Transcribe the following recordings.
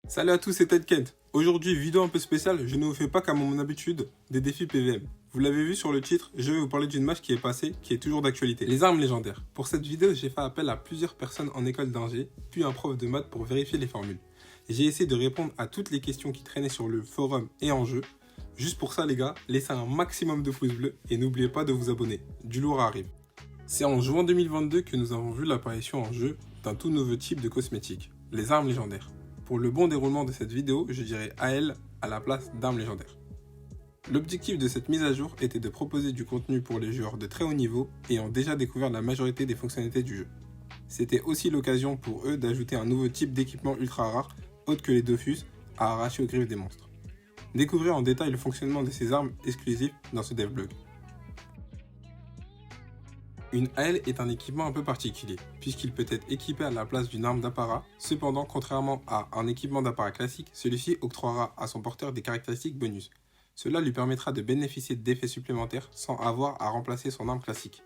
Salut à tous, c'est Ted Kent. Aujourd'hui, vidéo un peu spéciale, je ne vous fais pas comme à mon habitude des défis PVM. Vous l'avez vu sur le titre, je vais vous parler d'une match qui est passée, qui est toujours d'actualité. Les armes légendaires. Pour cette vidéo, j'ai fait appel à plusieurs personnes en école d'ingé, puis un prof de maths pour vérifier les formules. J'ai essayé de répondre à toutes les questions qui traînaient sur le forum et en jeu. Juste pour ça les gars, laissez un maximum de pouces bleus et n'oubliez pas de vous abonner. Du lourd arrive. C'est en juin 2022 que nous avons vu l'apparition en jeu d'un tout nouveau type de cosmétique, les armes légendaires. Pour le bon déroulement de cette vidéo, je dirais AL à la place d'armes légendaires. L'objectif de cette mise à jour était de proposer du contenu pour les joueurs de très haut niveau ayant déjà découvert la majorité des fonctionnalités du jeu. C'était aussi l'occasion pour eux d'ajouter un nouveau type d'équipement ultra rare, autre que les Dofus, à arracher aux griffes des monstres. Découvrez en détail le fonctionnement de ces armes exclusives dans ce devlog. Une AL est un équipement un peu particulier, puisqu'il peut être équipé à la place d'une arme d'apparat. Cependant, contrairement à un équipement d'apparat classique, celui-ci octroiera à son porteur des caractéristiques bonus. Cela lui permettra de bénéficier d'effets supplémentaires sans avoir à remplacer son arme classique.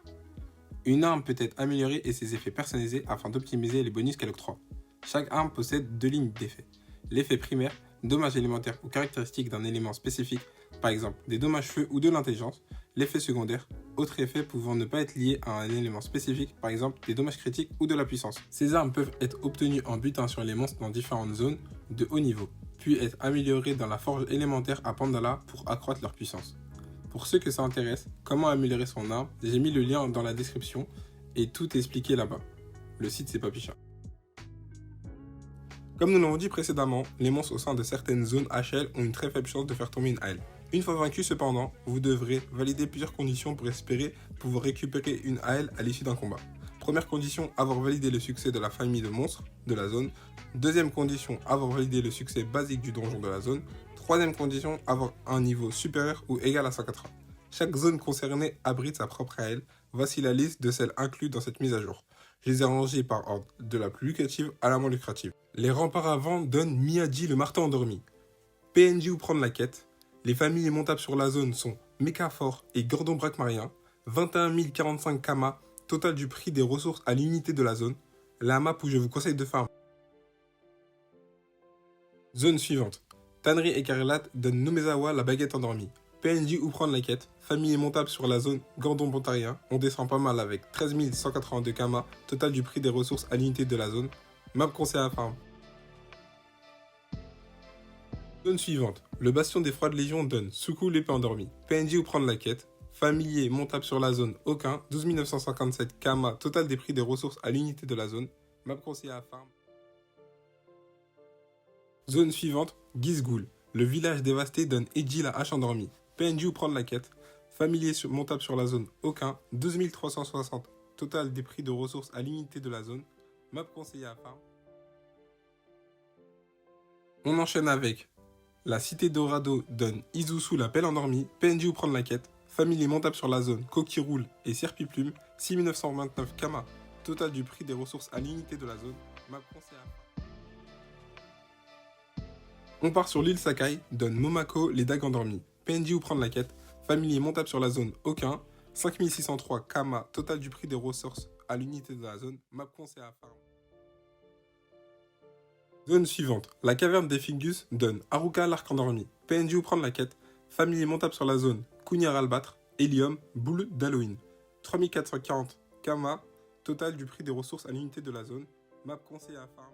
Une arme peut être améliorée et ses effets personnalisés afin d'optimiser les bonus qu'elle octroie. Chaque arme possède deux lignes d'effets. L'effet primaire, dommages élémentaires ou caractéristiques d'un élément spécifique, par exemple des dommages feu ou de l'intelligence. L'effet secondaire, autre effet pouvant ne pas être lié à un élément spécifique, par exemple des dommages critiques ou de la puissance. Ces armes peuvent être obtenues en butant sur les monstres dans différentes zones de haut niveau, puis être améliorées dans la forge élémentaire à Pandala pour accroître leur puissance. Pour ceux que ça intéresse, comment améliorer son arme, j'ai mis le lien dans la description et tout est expliqué là-bas. Le site c'est Papicha. Comme nous l'avons dit précédemment, les monstres au sein de certaines zones HL ont une très faible chance de faire tomber une AL. Une fois vaincu cependant, vous devrez valider plusieurs conditions pour espérer pouvoir récupérer une AL à l'issue d'un combat. Première condition, avoir validé le succès de la famille de monstres de la zone. Deuxième condition, avoir validé le succès basique du donjon de la zone. Troisième condition, avoir un niveau supérieur ou égal à 180. Chaque zone concernée abrite sa propre AL. Voici la liste de celles incluses dans cette mise à jour. Je les ai rangées par ordre, de la plus lucrative à la moins lucrative. Les remparts avant donnent Miyagi le marteau endormi. PNJ ou prendre la quête. Les familles montables sur la zone sont Mécaphore et Gordon Braquemarien. 21 045 Kama, total du prix des ressources à l'unité de la zone. La map où je vous conseille de farm. Zone suivante. Tannerie Écarlate donne Nomezawa la baguette endormie. PNJ ou prendre la quête. Famille montable sur la zone Gordon Bontarien. On descend pas mal avec 13 182 Kama, total du prix des ressources à l'unité de la zone. Map conseil à farm. Zone suivante. Le bastion des froides légions donne Suku l'épée endormie. PNJ ou prendre la quête. Familier montable sur la zone aucun. 12 957 Kama, total des prix des ressources à l'unité de la zone. Map conseil à farm. Zone suivante. Gizgul. Le village dévasté donne Eiji la hache endormie. PNJ ou prendre la quête. Familier montable sur la zone aucun. 12 360 total des prix de ressources à l'unité de la zone. Map conseillée à farm. On enchaîne avec la cité Dorado donne Izusu la pelle endormie. PNJ ou prendre la quête. Familier montable sur la zone Coqui roule et Serpi plume. 6 929 Kama, total du prix des ressources à l'unité de la zone. Map conseillée à farm. On part sur l'île Sakai, donne Momako les dagues endormies. PNJ ou prendre la quête. Familier montable sur la zone aucun. 5603 Kama, total du prix des ressources à l'unité de la zone. Map conseil à farm. Zone suivante. La caverne des Fingus donne Haruka l'arc endormi. PNJ ou prendre la quête. Familier montable sur la zone Kunyar Albâtre. Hélium, boule d'Halloween. 3440 Kama, total du prix des ressources à l'unité de la zone. Map conseil à farm.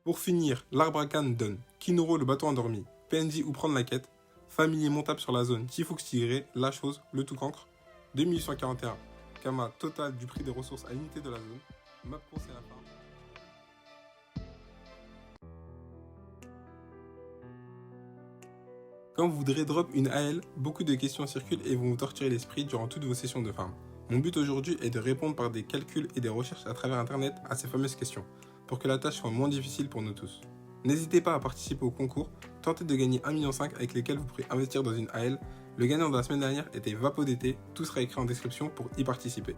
Pour finir, l'arbre à canne donne Kinoro le bateau endormi. PNJ ou prendre la quête. Familier montable sur la zone Tifux Tigré, La Chose, le tout cancre. 2841 Kama, total du prix des ressources à l'unité de la zone. Map conseil à farm. Quand vous voudrez drop une AL, beaucoup de questions circulent et vont vous torturer l'esprit durant toutes vos sessions de farm. Mon but aujourd'hui est de répondre par des calculs et des recherches à travers internet à ces fameuses questions, pour que la tâche soit moins difficile pour nous tous. N'hésitez pas à participer au concours, tentez de gagner 1,5 million avec lesquels vous pourrez investir dans une AL. Le gagnant de la semaine dernière était VapoDT, tout sera écrit en description pour y participer.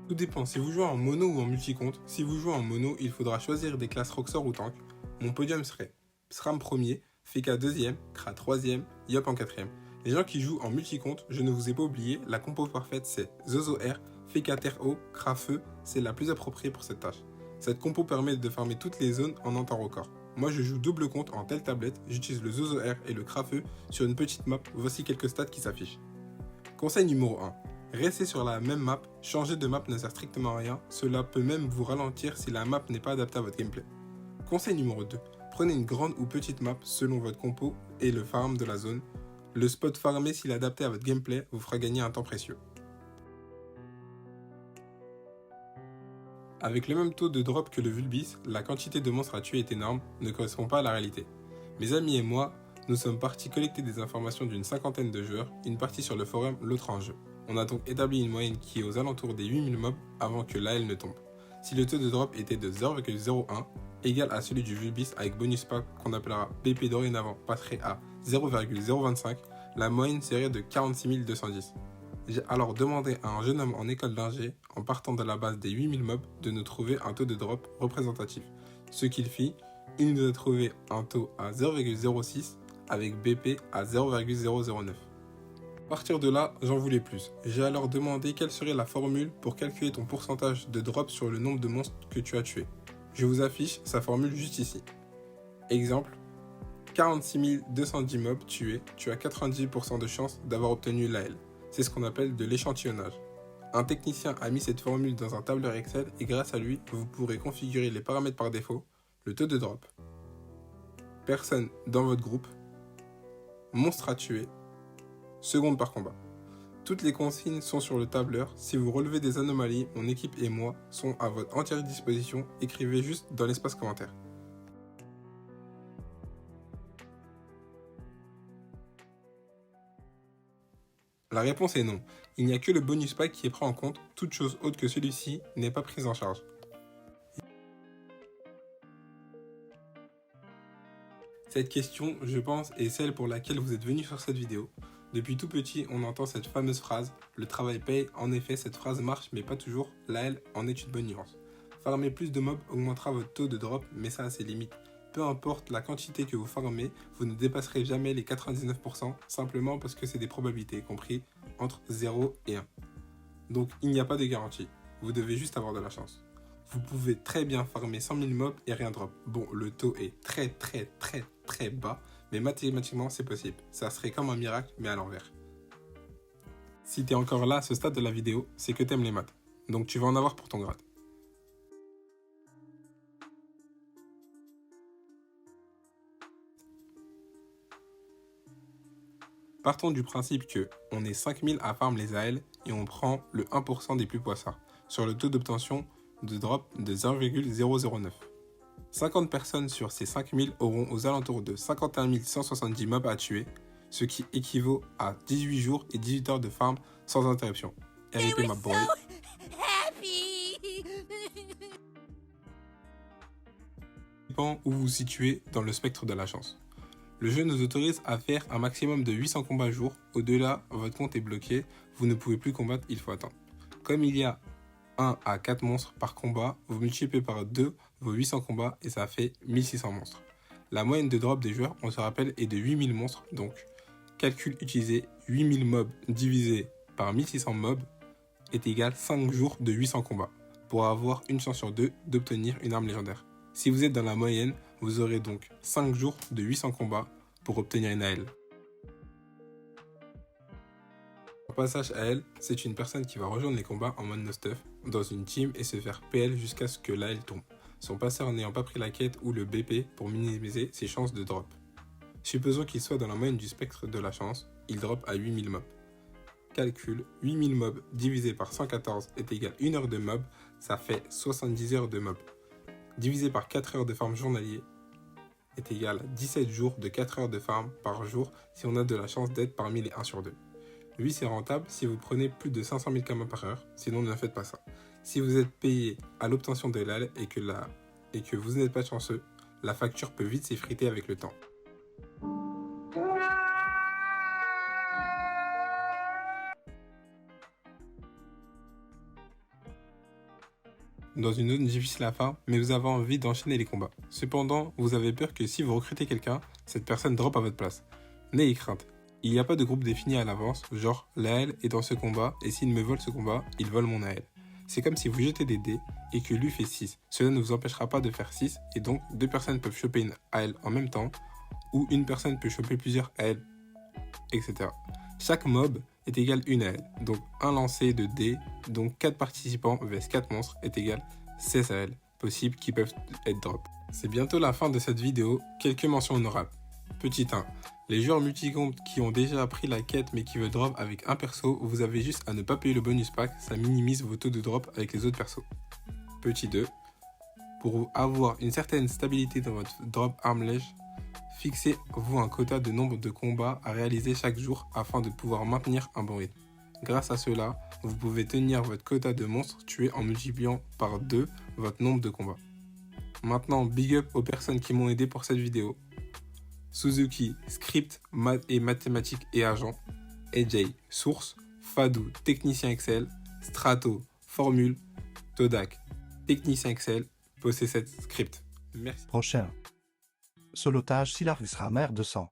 Tout dépend si vous jouez en mono ou en multi-compte. Si vous jouez en mono, il faudra choisir des classes Roxor ou Tank. Mon podium serait SRAM premier, Feka deuxième, Kra troisième, Yop en quatrième. Les gens qui jouent en multi-compte, je ne vous ai pas oublié, la compo parfaite c'est Zozo R, Feka Terre Eau, Kra Feu, c'est la plus appropriée pour cette tâche. Cette compo permet de farmer toutes les zones en un temps record. Moi je joue double compte en telle tablette, j'utilise le Zozo R et le Crafeu sur une petite map, voici quelques stats qui s'affichent. Conseil numéro 1. Restez sur la même map, changer de map ne sert strictement à rien, cela peut même vous ralentir si la map n'est pas adaptée à votre gameplay. Conseil numéro 2. Prenez une grande ou petite map selon votre compo et le farm de la zone. Le spot farmé s'il est adapté à votre gameplay vous fera gagner un temps précieux. Avec le même taux de drop que le Vulbis, la quantité de monstres à tuer est énorme, ne correspond pas à la réalité. Mes amis et moi, nous sommes partis collecter des informations d'une cinquantaine de joueurs, une partie sur le forum, l'autre en jeu. On a donc établi une moyenne qui est aux alentours des 8000 mobs avant que l'AL ne tombe. Si le taux de drop était de 0,01, égal à celui du Vulbis avec bonus pack qu'on appellera BP dorénavant passerait à 0,025, la moyenne serait de 46 210. J'ai alors demandé à un jeune homme en école d'ingé, en partant de la base des 8000 mobs, de nous trouver un taux de drop représentatif. Ce qu'il fit, il nous a trouvé un taux à 0,06 avec BP à 0,009. À partir de là, j'en voulais plus. J'ai alors demandé quelle serait la formule pour calculer ton pourcentage de drop sur le nombre de monstres que tu as tués. Je vous affiche sa formule juste ici. Exemple, 46 210 mobs tués, tu as 98% de chance d'avoir obtenu l'AL. C'est ce qu'on appelle de l'échantillonnage. Un technicien a mis cette formule dans un tableur Excel et grâce à lui, vous pourrez configurer les paramètres par défaut, le taux de drop, personne dans votre groupe, monstre à tuer, seconde par combat. Toutes les consignes sont sur le tableur. Si vous relevez des anomalies, mon équipe et moi sont à votre entière disposition. Écrivez juste dans l'espace commentaire. La réponse est non. Il n'y a que le bonus pack qui est pris en compte. Toute chose autre que celui-ci n'est pas prise en charge. Cette question, je pense, est celle pour laquelle vous êtes venu sur cette vidéo. Depuis tout petit, on entend cette fameuse phrase « Le travail paye ». En effet, cette phrase marche, mais pas toujours. L'AL en est une bonne nuance. Farmer plus de mobs augmentera votre taux de drop, mais ça a ses limites. Peu importe la quantité que vous farmez, vous ne dépasserez jamais les 99%, simplement parce que c'est des probabilités, compris entre 0 et 1. Donc il n'y a pas de garantie, vous devez juste avoir de la chance. Vous pouvez très bien farmer 100 000 mobs et rien drop. Bon, le taux est très bas, mais mathématiquement c'est possible. Ça serait comme un miracle, mais à l'envers. Si tu es encore là à ce stade de la vidéo, c'est que tu aimes les maths. Donc tu vas en avoir pour ton grade. Partons du principe que on est 5000 à farm les AL et on prend le 1% des plus poissards, sur le taux d'obtention de drop de 0,009. 50 personnes sur ces 5000 auront aux alentours de 51 170 mobs à tuer, ce qui équivaut à 18 jours et 18 heures de farm sans interruption. RIP ma boy. Dépend où vous vous situez dans le spectre de la chance. Le jeu nous autorise à faire un maximum de 800 combats jour. Au-delà, votre compte est bloqué, vous ne pouvez plus combattre, il faut attendre. Comme il y a 1 à 4 monstres par combat, vous multipliez par 2 vos 800 combats et ça fait 1600 monstres. La moyenne de drop des joueurs, on se rappelle, est de 8000 monstres, donc calcul utilisé, 8000 mobs divisé par 1600 mobs est égal 5 jours de 800 combats, pour avoir une chance sur 2 d'obtenir une arme légendaire. Si vous êtes dans la moyenne, vous aurez donc 5 jours de 800 combats pour obtenir une AL. En passage AL, c'est une personne qui va rejoindre les combats en mode no stuff dans une team et se faire PL jusqu'à ce que l'AL tombe, son passeur n'ayant pas pris la quête ou le BP pour minimiser ses chances de drop. Supposons qu'il soit dans la moyenne du spectre de la chance, il drop à 8000 mobs. Calcul, 8000 mobs divisé par 114 est égal à 1 heure de mob, ça fait 70 heures de mob. Divisé par 4 heures de farm journalier est égal à 17 jours de 4 heures de farm par jour si on a de la chance d'être parmi les 1 sur 2. Oui, c'est rentable si vous prenez plus de 500 000 km par heure, sinon ne faites pas ça. Si vous êtes payé à l'obtention de l'AL et que vous n'êtes pas chanceux, la facture peut vite s'effriter avec le temps. Dans une zone difficile à farm, mais vous avez envie d'enchaîner les combats. Cependant, vous avez peur que si vous recrutez quelqu'un, cette personne drop à votre place. N'ayez crainte. Il n'y a pas de groupe défini à l'avance, genre l'AL est dans ce combat et s'il me vole ce combat, il vole mon AL. C'est comme si vous jetez des dés et que lui fait 6. Cela ne vous empêchera pas de faire 6 et donc 2 personnes peuvent choper une AL en même temps ou une personne peut choper plusieurs AL, etc. Chaque mob est égal à une AL. Donc un lancer de dés, donc 4 participants vs 4 monstres est égal 16 AL possibles qui peuvent être drop. C'est bientôt la fin de cette vidéo, quelques mentions honorables. Petit 1. Les joueurs multicomptes qui ont déjà appris la quête mais qui veulent drop avec un perso, vous avez juste à ne pas payer le bonus pack, ça minimise vos taux de drop avec les autres persos. Petit 2. Pour avoir une certaine stabilité dans votre drop armlège, fixez-vous un quota de nombre de combats à réaliser chaque jour afin de pouvoir maintenir un bon rythme. Grâce à cela, vous pouvez tenir votre quota de monstres tués en multipliant par 2 votre nombre de combats. Maintenant, big up aux personnes qui m'ont aidé pour cette vidéo. Suzuki, script, maths et mathématiques et agent. AJ, source. Fadou, technicien Excel. Strato, formule. Todak, technicien Excel. Possessed script. Merci. Prochain. Solotage Silar Isramer 200.